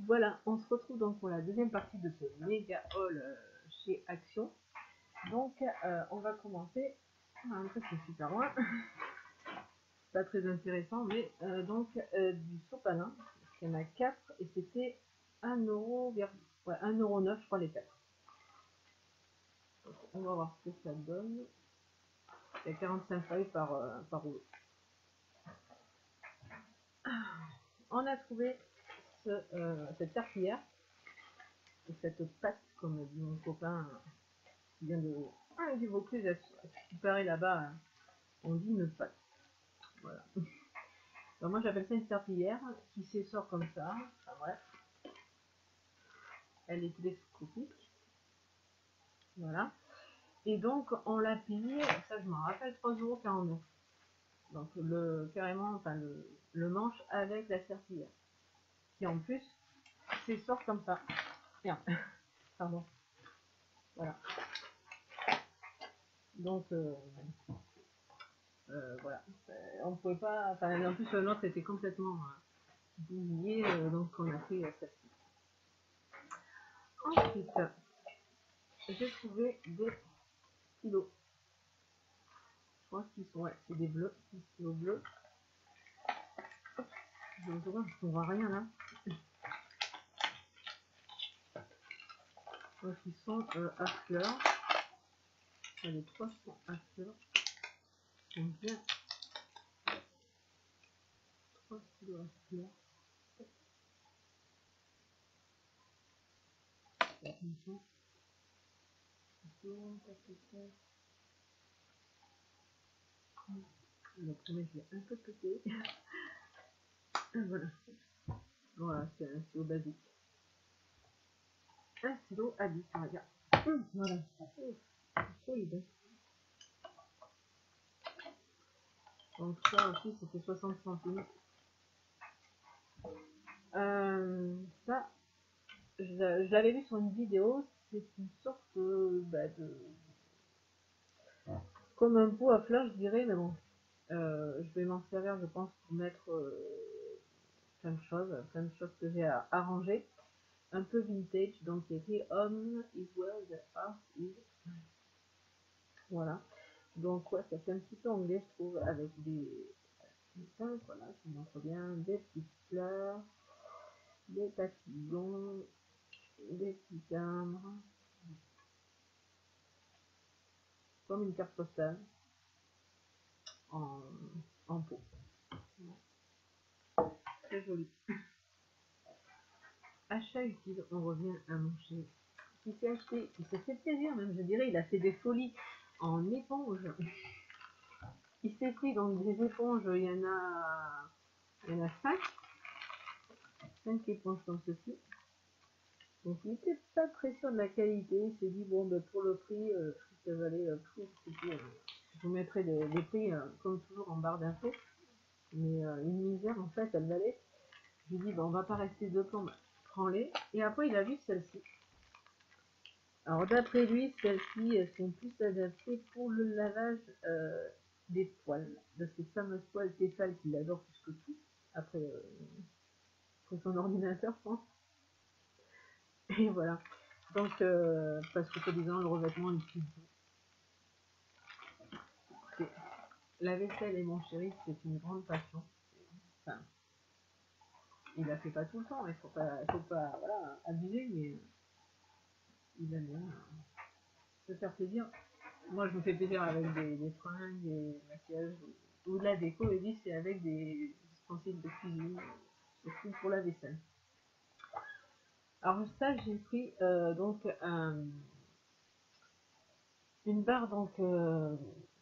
Voilà, on se retrouve donc pour la deuxième partie de ce méga haul chez Action. Donc, on va commencer. En fait, c'est super loin. Pas très intéressant, mais du sopalin. Il y en a 4 et c'était 1€, ouais, 1,09€, je crois, les 4. Donc, on va voir ce que ça donne. Il y a 45 feuilles par rouleau. On a trouvé cette serpillière et cette pâte, comme dit mon copain qui vient du Vaucluse, à ce qui paraît là-bas, on dit une pâte. Voilà. Alors moi j'appelle ça une serpillière qui s'essore comme ça. Enfin bref. Elle est télescopique. Voilà. Et donc on l'a payé, ça je m'en rappelle, 3,49€. Donc carrément, enfin le manche avec la serpillière. Qui en plus s'essore comme ça. Tiens. Pardon. Voilà. Donc voilà. On pouvait pas. Enfin, en plus l'autre était complètement bousillé, donc on a pris celle-ci. Ensuite, j'ai trouvé des stylos. Je pense qu'ils sont, ouais, c'est des bleus, des stylos bleus. Je ne vois rien là. Donc ils sont à fleurs. Les 3 sont à fleurs. Ils sont bien. 3 stylos à fleurs. Le premier je l'ai un peu pété. Voilà. Voilà, c'est un stylo basique. Un stylo à 10, regarde. Voilà. Solide. Donc ça aussi c'était 60 centimes. Ça, je l'avais vu sur une vidéo, c'est une sorte de comme un pot à fleurs, je dirais, mais bon, je vais m'en servir, je pense, pour mettre plein de choses que j'ai à arranger. Un peu vintage, donc il y a écrit Home is where the heart is. Voilà. Donc ouais, ça fait un petit peu anglais, je trouve, avec des voilà, je vous montre bien, des petites fleurs, des papillons, des petits timbres, comme une carte postale en pot. Très joli. Achat utile, on revient à mon chéri qui s'est acheté, qui s'est fait plaisir même, je dirais, il a fait des folies en éponge. Il s'est pris donc des éponges, il y en a 5 éponges comme ceci. Donc il n'était pas très sûr de la qualité, il s'est dit bon ben pour le prix, ça valait je vous mettrai les prix comme toujours en barre d'infos, mais une misère en fait elle valait. Je lui dis ben on va pas rester deux plombs, prends-les. Et après il a vu celle-ci. Alors d'après lui, celles-ci sont plus adaptées pour le lavage des poils, de ces fameuses poils Tefal qu'il adore plus que tout, après son ordinateur je pense. Et voilà. Donc, parce que soi-disant, le revêtement est plus doux. La vaisselle et mon chéri, c'est une grande passion. Enfin, il la fait pas tout le temps, il faut pas voilà, abuser, mais il aime bien se faire plaisir. Moi, je me fais plaisir avec des fringues, des maquillages, ou de la déco, et lui, c'est avec des ustensiles de cuisine, surtout pour la vaisselle. Alors ça, j'ai pris une barre donc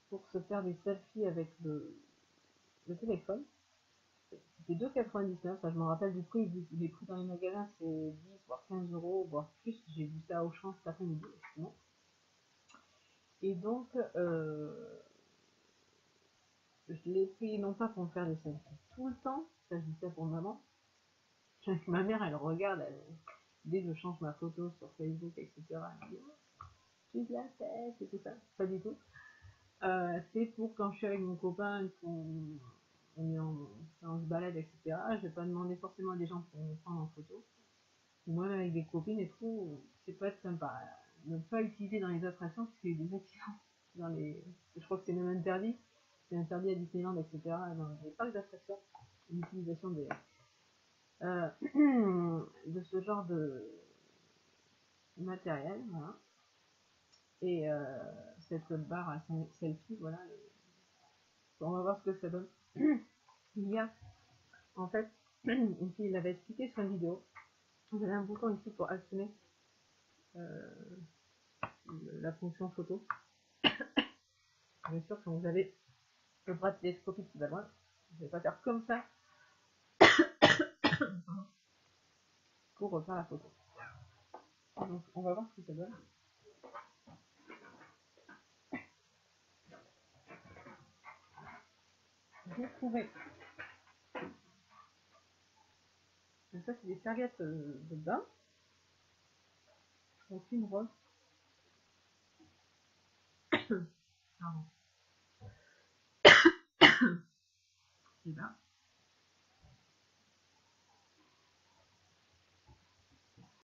pour se faire des selfies avec le téléphone. C'était 2,99€, ça je me rappelle du prix, les prix dans les magasins c'est 10 voire 15€, voire plus, j'ai vu ça au champ cet après-midi justement. Et donc je l'ai pris non pas pour me faire des selfies tout le temps, ça je dis ça pour maman. Ma mère elle regarde, dès que je change ma photo sur Facebook, etc. Elle dit tu de la tête et tout ça, pas du tout. C'est pour quand je suis avec mon copain et on se balade, etc. Je vais pas demander forcément à des gens pour me prendre en photo. Moi, avec des copines et tout, c'est pas sympa. Ne pas utiliser dans les attractions, parce qu'il y a des accidents. Dans les... Je crois que c'est même interdit. C'est interdit à Disneyland, etc. Dans les parcs d'attractions. L'utilisation des, de ce genre de matériel. Voilà. Et cette barre à selfie, voilà. On va voir ce que ça donne. Il y a, en fait, une fille l'avait expliqué sur une vidéo. Vous avez un bouton ici pour actionner la fonction photo. Bien sûr, quand vous avez le bras télescopique qui va loin, vous ne allez pas faire comme ça pour refaire la photo. Donc, on va voir ce que ça donne. J'ai trouvé. Donc ça, c'est des serviettes de bain. Donc une rose. Pardon.